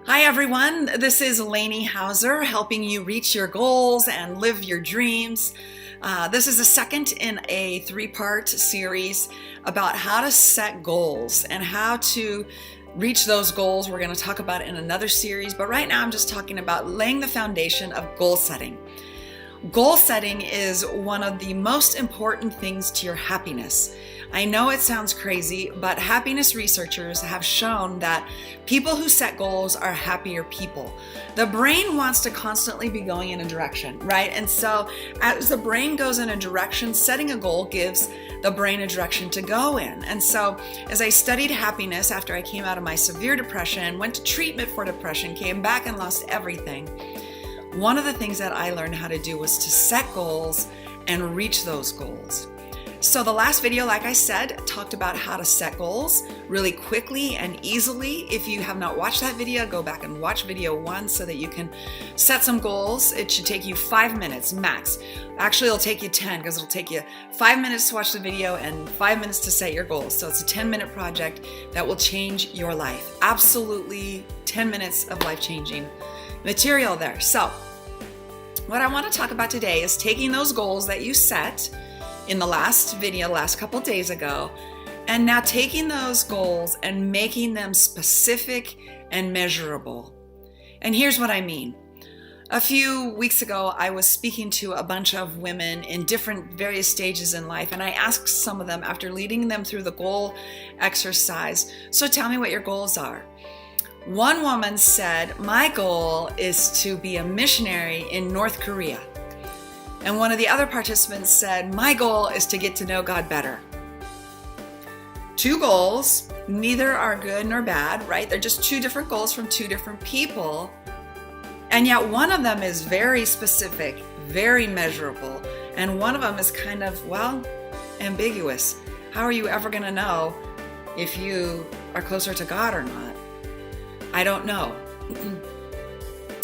Hi everyone, this is Lainey Hauser helping you reach your goals and live your dreams. This is the second in a three-part series about how to set goals and how to reach those goals. We're going to talk about it in another series, but right now I'm just talking about laying the foundation of goal setting. Goal setting is one of the most important things to your happiness. I know it sounds crazy, but happiness researchers have shown that people who set goals are happier people. The brain wants to constantly be going in a direction, right? And so as the brain goes in a direction, setting a goal gives the brain a direction to go in. And so as I studied happiness after I came out of my severe depression, went to treatment for depression, came back and lost everything, one of the things that I learned how to do was to set goals and reach those goals. So the last video, like I said, talked about how to set goals really quickly and easily. If you have not watched that video, go back and watch video 1 so that you can set some goals. It should take you 5 minutes max. Actually, it'll take you 10 because it'll take you 5 minutes to watch the video and 5 minutes to set your goals. So it's a 10-minute project that will change your life. Absolutely 10 minutes of life-changing material there. So what I want to talk about today is taking those goals that you set in the last video, last couple days ago, and now taking those goals and making them specific and measurable. And here's what I mean. A few weeks ago, I was speaking to a bunch of women in different various stages in life, and I asked some of them after leading them through the goal exercise, so tell me what your goals are. One woman said, my goal is to be a missionary in North Korea. And one of the other participants said, my goal is to get to know God better. Two goals, neither are good nor bad, right? They're just two different goals from two different people. And yet one of them is very specific, very measurable. And one of them is kind of, well, ambiguous. How are you ever going to know if you are closer to God or not? I don't know.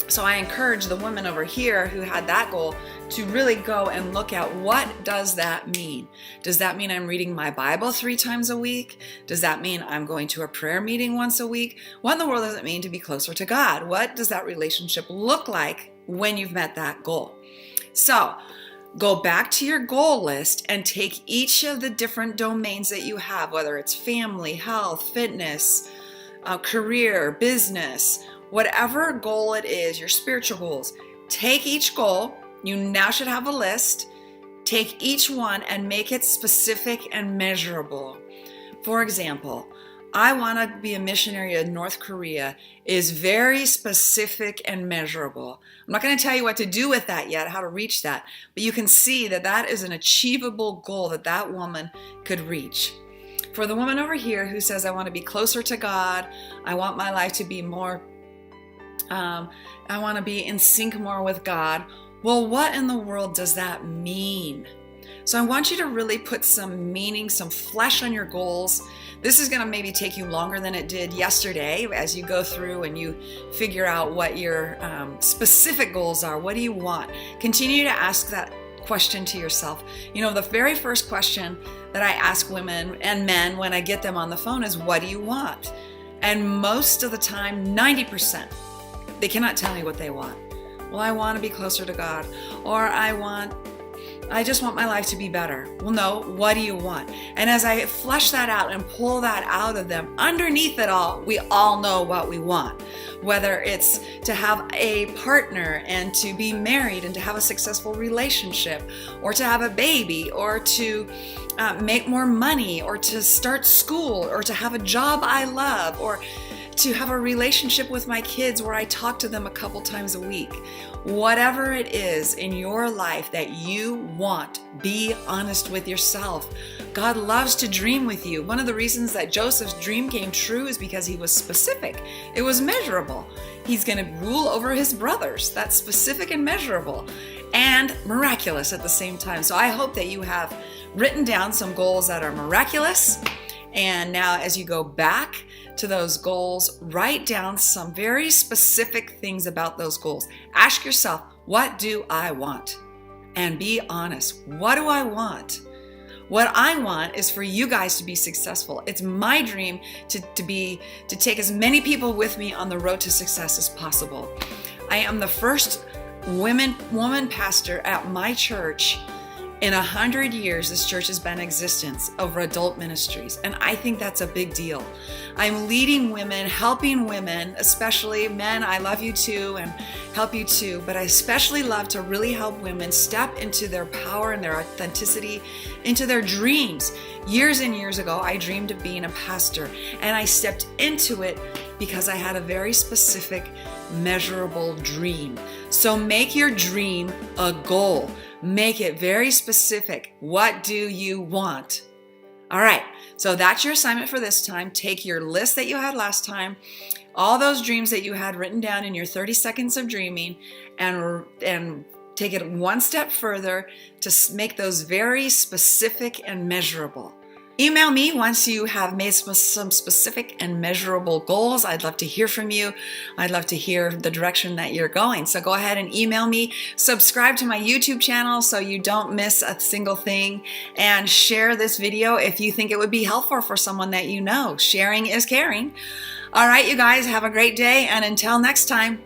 So I encourage the women over here who had that goal to really go and look at what does that mean? Does that mean I'm reading my Bible 3 times a week? Does that mean I'm going to a prayer meeting once a week? What in the world does it mean to be closer to God? What does that relationship look like when you've met that goal? So go back to your goal list and take each of the different domains that you have, whether it's family, health, fitness, career, business, whatever goal it is, your spiritual goals. Take each goal. You now should have a list. Take each one and make it specific and measurable. For example, I want to be a missionary in North Korea is very specific and measurable. I'm not going to tell you what to do with that yet, how to reach that, but you can see that that is an achievable goal that that woman could reach. For the woman over here who says, I want to be closer to God, I want my life to be more I want to be in sync more with God. Well, what in the world does that mean? So I want you to really put some meaning, some flesh on your goals. This is going to maybe take you longer than it did yesterday as you go through and you figure out what your specific goals are. What do you want? Continue to ask that question to yourself. You know, the very first question that I ask women and men when I get them on the phone is, what do you want? And most of the time, 90%, they cannot tell me what they want. Well, I want to be closer to God, or I just want my life to be better. Well, no, what do you want? And as I flesh that out and pull that out of them, underneath it all, we all know what we want. Whether it's to have a partner and to be married and to have a successful relationship, or to have a baby, or to make more money, or to start school, or to have a job I love, or to have a relationship with my kids where I talk to them a couple times a week. Whatever it is in your life that you want, be honest with yourself. God loves to dream with you. One of the reasons that Joseph's dream came true is because he was specific. It was measurable. He's going to rule over his brothers. That's specific and measurable and miraculous at the same time. So I hope that you have written down some goals that are miraculous. And now as you go back to those goals, write down some very specific things about those goals. Ask yourself, what do I want? And be honest. What do I want? What I want is for you guys to be successful. It's my dream to take as many people with me on the road to success as possible. I am the first woman pastor at my church. In 100 years, this church has been in existence over adult ministries, and I think that's a big deal. I'm leading women, helping women, especially men. I love you too and help you too, but I especially love to really help women step into their power and their authenticity, into their dreams. Years and years ago, I dreamed of being a pastor, and I stepped into it because I had a very specific, measurable dream. So make your dream a goal. Make it very specific. What do you want? All right, so that's your assignment for this time. Take your list that you had last time, all those dreams that you had written down in your 30 seconds of dreaming, and take it one step further to make those very specific and measurable. Email me once you have made some specific and measurable goals. I'd love to hear from you. I'd love to hear the direction that you're going. So go ahead and email me. Subscribe to my YouTube channel so you don't miss a single thing. And share this video if you think it would be helpful for someone that you know. Sharing is caring. All right, you guys, have a great day. And until next time.